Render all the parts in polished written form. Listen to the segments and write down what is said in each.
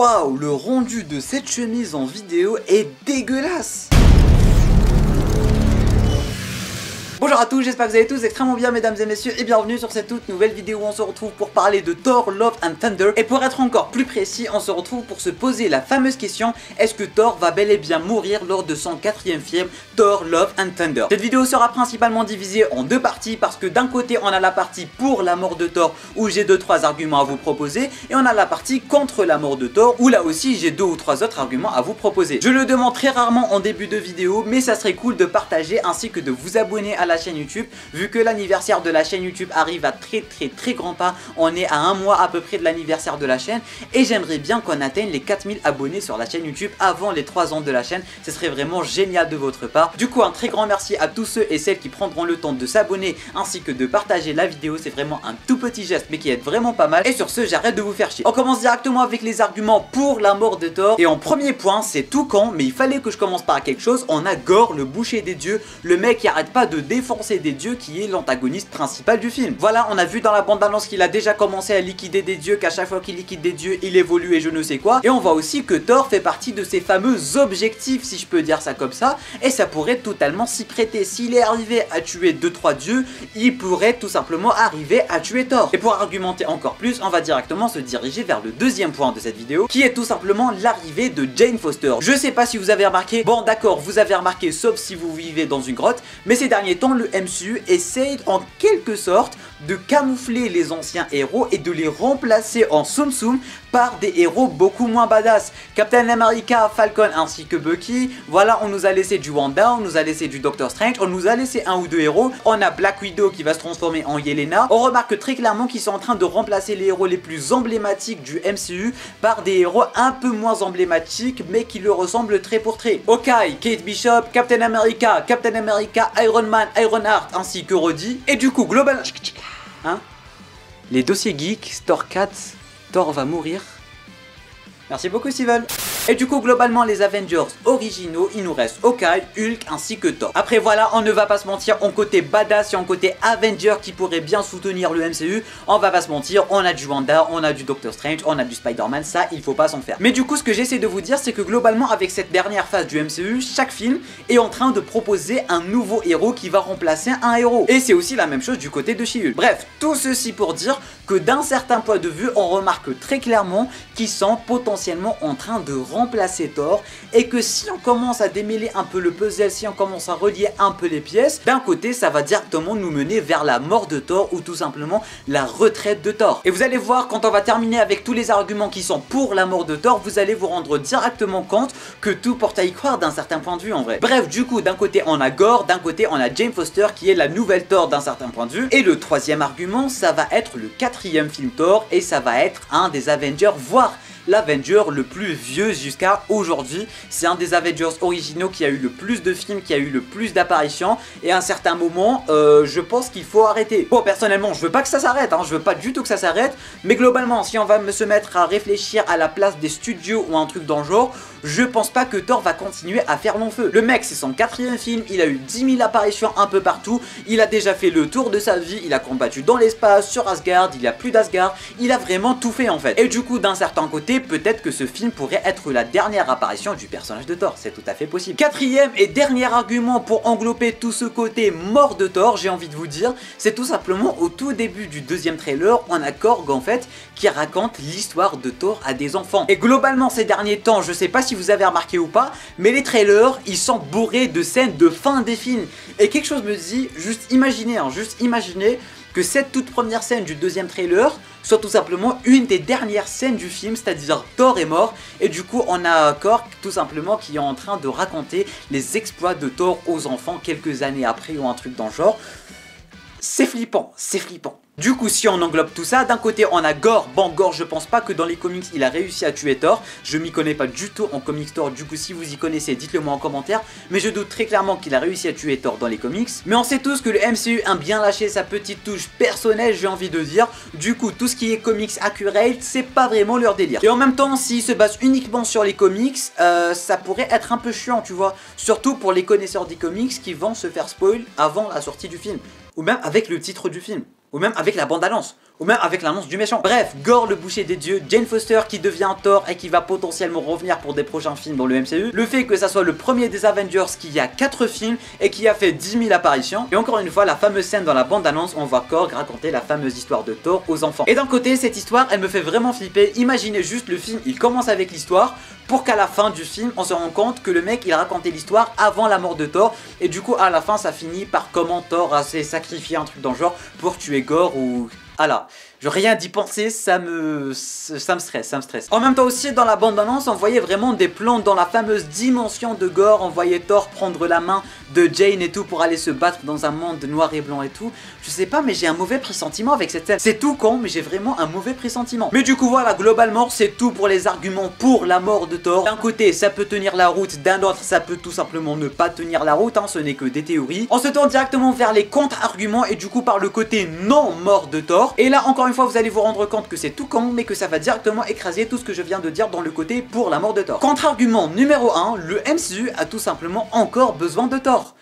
Waouh, le rendu de cette chemise en vidéo est dégueulasse. Bonjour à tous, j'espère que vous allez tous extrêmement bien mesdames et messieurs et bienvenue sur cette toute nouvelle vidéo où on se retrouve pour parler de Thor Love and Thunder. Et pour être encore plus précis, on se retrouve pour se poser la fameuse question: est-ce que Thor va bel et bien mourir lors de son 4e film Thor Love and Thunder? Cette vidéo sera principalement divisée en deux parties parce que d'un côté on a la partie pour la mort de Thor où j'ai 2-3 arguments à vous proposer, et on a la partie contre la mort de Thor où là aussi j'ai 2 ou 3 autres arguments à vous proposer. Je le demande très rarement en début de vidéo, mais ça serait cool de partager ainsi que de vous abonner à la chaîne YouTube, vu que l'anniversaire de la chaîne YouTube arrive à très grands pas. On est à un mois à peu près de l'anniversaire de la chaîne et j'aimerais bien qu'on atteigne les 4000 abonnés sur la chaîne YouTube avant les 3 ans de la chaîne. Ce serait vraiment génial de votre part. Du coup, un très grand merci à tous ceux et celles qui prendront le temps de s'abonner ainsi que de partager la vidéo. C'est vraiment un tout petit geste mais qui est vraiment pas mal. Et sur ce, j'arrête de vous faire chier. On commence directement avec les arguments pour la mort de Thor. Et en premier point, c'est tout con, mais il fallait que je commence par quelque chose. On a Gorr, le boucher des dieux, le mec qui arrête pas de défoncer des dieux, qui est l'antagoniste principal du film. Voilà, on a vu dans la bande-annonce qu'il a déjà commencé à liquider des dieux, qu'à chaque fois qu'il liquide des dieux, il évolue et je ne sais quoi. Et on voit aussi que Thor fait partie de ses fameux objectifs, si je peux dire ça comme ça, et ça pourrait totalement s'y prêter. S'il est arrivé à tuer 2-3 dieux, il pourrait tout simplement arriver à tuer Thor. Et pour argumenter encore plus, on va directement se diriger vers le deuxième point de cette vidéo, qui est tout simplement l'arrivée de Jane Foster. Je sais pas si vous avez remarqué, bon d'accord, vous avez remarqué sauf si vous vivez dans une grotte, mais ces derniers temps le MCU essaye en quelque sorte de camoufler les anciens héros et de les remplacer en Tsum Tsum par des héros beaucoup moins badass. Captain America, Falcon ainsi que Bucky. Voilà, on nous a laissé du Wanda, on nous a laissé du Doctor Strange, on nous a laissé un ou deux héros. On a Black Widow qui va se transformer en Yelena. On remarque très clairement qu'ils sont en train de remplacer les héros les plus emblématiques du MCU par des héros un peu moins emblématiques mais qui le ressemblent trait pour trait. Hawkeye, Kate Bishop, Captain America, Iron Man, Ironheart ainsi que Rhodey. Et du coup, global... Hein? Les dossiers geeks, Thor 4, Thor va mourir. Merci beaucoup Steven. Et du coup globalement les Avengers originaux, il nous reste Hawkeye, Hulk ainsi que Thor. Après voilà, on ne va pas se mentir, en côté badass et en côté Avenger qui pourrait bien soutenir le MCU, on va pas se mentir, on a du Wanda, on a du Doctor Strange, on a du Spider-Man, ça il faut pas s'en faire. Mais du coup ce que j'essaie de vous dire c'est que globalement avec cette dernière phase du MCU, chaque film est en train de proposer un nouveau héros qui va remplacer un héros. Et c'est aussi la même chose du côté de She-Hulk. Bref, tout ceci pour dire que d'un certain point de vue, on remarque très clairement qu'ils sont potentiellement en train de remplacer Thor, et que si on commence à démêler un peu le puzzle, si on commence à relier un peu les pièces, d'un côté ça va directement nous mener vers la mort de Thor ou tout simplement la retraite de Thor. Et vous allez voir, quand on va terminer avec tous les arguments qui sont pour la mort de Thor, vous allez vous rendre directement compte que tout porte à y croire d'un certain point de vue en vrai. Bref, du coup d'un côté on a Gorr, d'un côté on a Jane Foster qui est la nouvelle Thor d'un certain point de vue, et le troisième argument ça va être le 4e film Thor, et ça va être un des Avengers, voire l'Avenger le plus vieux jusqu'à aujourd'hui. C'est un des Avengers originaux qui a eu le plus de films, qui a eu le plus d'apparitions, et à un certain moment je pense qu'il faut arrêter. Bon, personnellement je veux pas que ça s'arrête, hein, je veux pas du tout que ça s'arrête, mais globalement si on va se mettre à réfléchir à la place des studios ou un truc dans le genre, je pense pas que Thor va continuer à faire long feu. Le mec c'est son 4e film, il a eu 10 000 apparitions un peu partout, il a déjà fait le tour de sa vie, il a combattu dans l'espace, sur Asgard, il y a plus d'Asgard, il a vraiment tout fait en fait. Et du coup d'un certain côté, peut-être que ce film pourrait être la dernière apparition du personnage de Thor, c'est tout à fait possible. 4e et dernier argument pour englober tout ce côté mort de Thor, j'ai envie de vous dire, c'est tout simplement au tout début du 2e trailer, on a Korg en fait qui raconte l'histoire de Thor à des enfants. Et globalement ces derniers temps, je sais pas si vous avez remarqué ou pas, mais les trailers ils sont bourrés de scènes de fin des films. Et quelque chose me dit, juste imaginez que cette toute première scène du 2e trailer soit tout simplement une des dernières scènes du film, c'est-à-dire Thor est mort, et du coup on a Korg tout simplement qui est en train de raconter les exploits de Thor aux enfants quelques années après ou un truc dans le genre. C'est flippant, c'est flippant. Du coup si on englobe tout ça, d'un côté on a Gorr. Bon, Gorr je pense pas que dans les comics il a réussi à tuer Thor, je m'y connais pas du tout en comics Thor, du coup si vous y connaissez dites le moi en commentaire, mais je doute très clairement qu'il a réussi à tuer Thor dans les comics. Mais on sait tous que le MCU aime bien lâcher sa petite touche personnelle, j'ai envie de dire, du coup tout ce qui est comics accurate c'est pas vraiment leur délire. Et en même temps s'ils se basent uniquement sur les comics, ça pourrait être un peu chiant tu vois, surtout pour les connaisseurs des comics qui vont se faire spoil avant la sortie du film, ou même avec le titre du film, ou même avec la bande-annonce. ou même avec l'annonce du méchant. Bref, Gore le boucher des dieux, Jane Foster qui devient Thor et qui va potentiellement revenir pour des prochains films dans le MCU, le fait que ça soit le premier des Avengers qui a 4 films et qui a fait 10 000 apparitions, et encore une fois la fameuse scène dans la bande-annonce où on voit Korg raconter la fameuse histoire de Thor aux enfants. Et d'un côté, cette histoire elle me fait vraiment flipper. Imaginez juste, le film il commence avec l'histoire pour qu'à la fin du film on se rend compte que le mec il a raconté l'histoire avant la mort de Thor, et du coup à la fin ça finit par comment Thor s'est sacrifié, un truc dans le genre pour tuer Gore ou... Ah là, rien d'y penser, ça me stresse, En même temps aussi, dans la bande-annonce, on voyait vraiment des plans dans la fameuse dimension de Gore. On voyait Thor prendre la main de Jane et tout pour aller se battre dans un monde noir et blanc et tout. Je sais pas, mais j'ai un mauvais pressentiment avec cette scène. C'est tout con, mais j'ai vraiment un mauvais pressentiment. Mais du coup, voilà, globalement, c'est tout pour les arguments pour la mort de Thor. D'un côté, ça peut tenir la route, d'un autre, ça peut tout simplement ne pas tenir la route, hein, ce n'est que des théories. On se tourne directement vers les contre-arguments et du coup, par le côté non mort de Thor. Et là, encore une fois, vous allez vous rendre compte que c'est tout con, mais que ça va directement écraser tout ce que je viens de dire dans le côté pour la mort de Thor. Contre-argument numéro 1, le MCU a tout simplement encore besoin de Thor.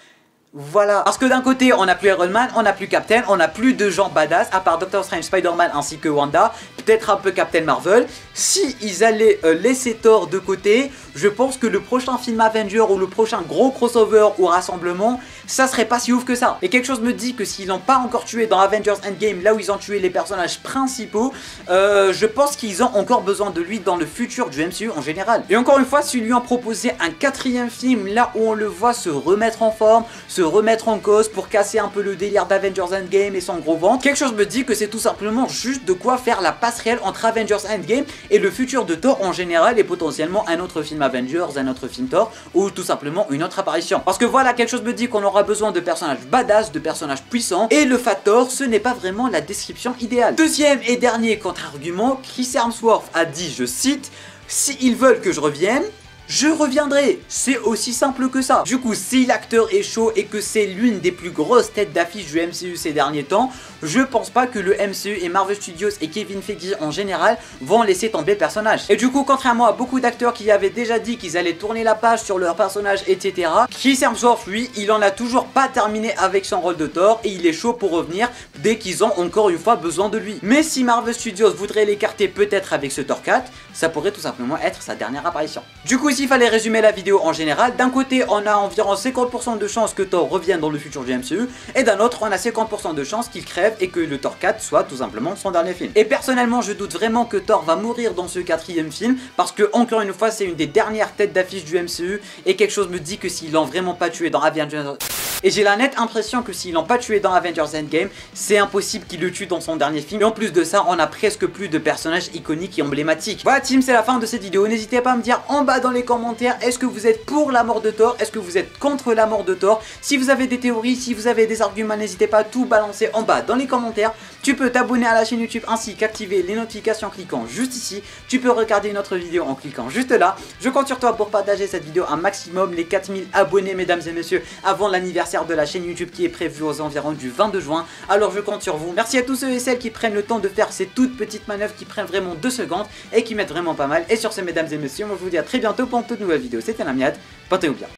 Voilà, parce que d'un côté on n'a plus Iron Man, on n'a plus Captain, on n'a plus de gens badass à part Doctor Strange, Spider-Man ainsi que Wanda, peut-être un peu Captain Marvel. Si ils allaient laisser Thor de côté, je pense que le prochain film Avenger ou le prochain gros crossover ou rassemblement, ça serait pas si ouf que ça. Et quelque chose me dit que s'ils l'ont pas encore tué dans Avengers Endgame, là où ils ont tué les personnages principaux, je pense qu'ils ont encore besoin de lui dans le futur du MCU en général. Et encore une fois, s'ils lui ont proposé un 4e film, là où on le voit se remettre en forme, se remettre en cause pour casser un peu le délire d'Avengers Endgame et son gros ventre, quelque chose me dit que c'est tout simplement juste de quoi faire la passerelle entre Avengers Endgame et le futur de Thor en général, et potentiellement un autre film Avengers, un autre film Thor, ou tout simplement une autre apparition. Parce que voilà, quelque chose me dit qu'on aura besoin de personnages badass, de personnages puissants, et le Fat Thor, ce n'est pas vraiment la description idéale. Deuxième et dernier contre-argument, Chris Hemsworth a dit, je cite, « S'ils veulent que je revienne, je reviendrai », c'est aussi simple que ça. Du coup, si l'acteur est chaud et que c'est l'une des plus grosses têtes d'affiche du MCU ces derniers temps, je pense pas que le MCU et Marvel Studios et Kevin Feige en général vont laisser tomber le personnage. Et du coup, contrairement à beaucoup d'acteurs qui avaient déjà dit qu'ils allaient tourner la page sur leur personnage, etc., Chris Hemsworth, lui, il en a toujours pas terminé avec son rôle de Thor et il est chaud pour revenir dès qu'ils ont encore une fois besoin de lui. Mais si Marvel Studios voudrait l'écarter peut-être avec ce Thor 4, ça pourrait tout simplement être sa dernière apparition. Du coup, s'il fallait résumer la vidéo en général, d'un côté on a environ 50% de chances que Thor revienne dans le futur du MCU, et d'un autre on a 50% de chances qu'il crève et que le Thor 4 soit tout simplement son dernier film. Et personnellement je doute vraiment que Thor va mourir dans ce 4e film, parce que encore une fois c'est une des dernières têtes d'affiche du MCU, et quelque chose me dit que s'ils l'ont vraiment pas tué dans Avengers... Et j'ai la nette impression que s'ils l'ont pas tué dans Avengers Endgame, c'est impossible qu'il le tue dans son dernier film. Et en plus de ça, on a presque plus de personnages iconiques et emblématiques. Voilà team, c'est la fin de cette vidéo. N'hésitez pas à me dire en bas dans les commentaires, est-ce que vous êtes pour la mort de Thor? Est-ce que vous êtes contre la mort de Thor? Si vous avez des théories, si vous avez des arguments, n'hésitez pas à tout balancer en bas dans les commentaires. Tu peux t'abonner à la chaîne YouTube ainsi qu'activer les notifications en cliquant juste ici. Tu peux regarder une autre vidéo en cliquant juste là. Je compte sur toi pour partager cette vidéo un maximum, les 4000 abonnés mesdames et messieurs, avant l'anniversaire de la chaîne YouTube qui est prévu aux environs du 22 juin. Alors je compte sur vous. Merci à tous ceux et celles qui prennent le temps de faire ces toutes petites manœuvres qui prennent vraiment 2 secondes et qui mettent vraiment pas mal. Et sur ce mesdames et messieurs, moi je vous dis à très bientôt pour une toute nouvelle vidéo. C'était Lamiad, portez-vous bien.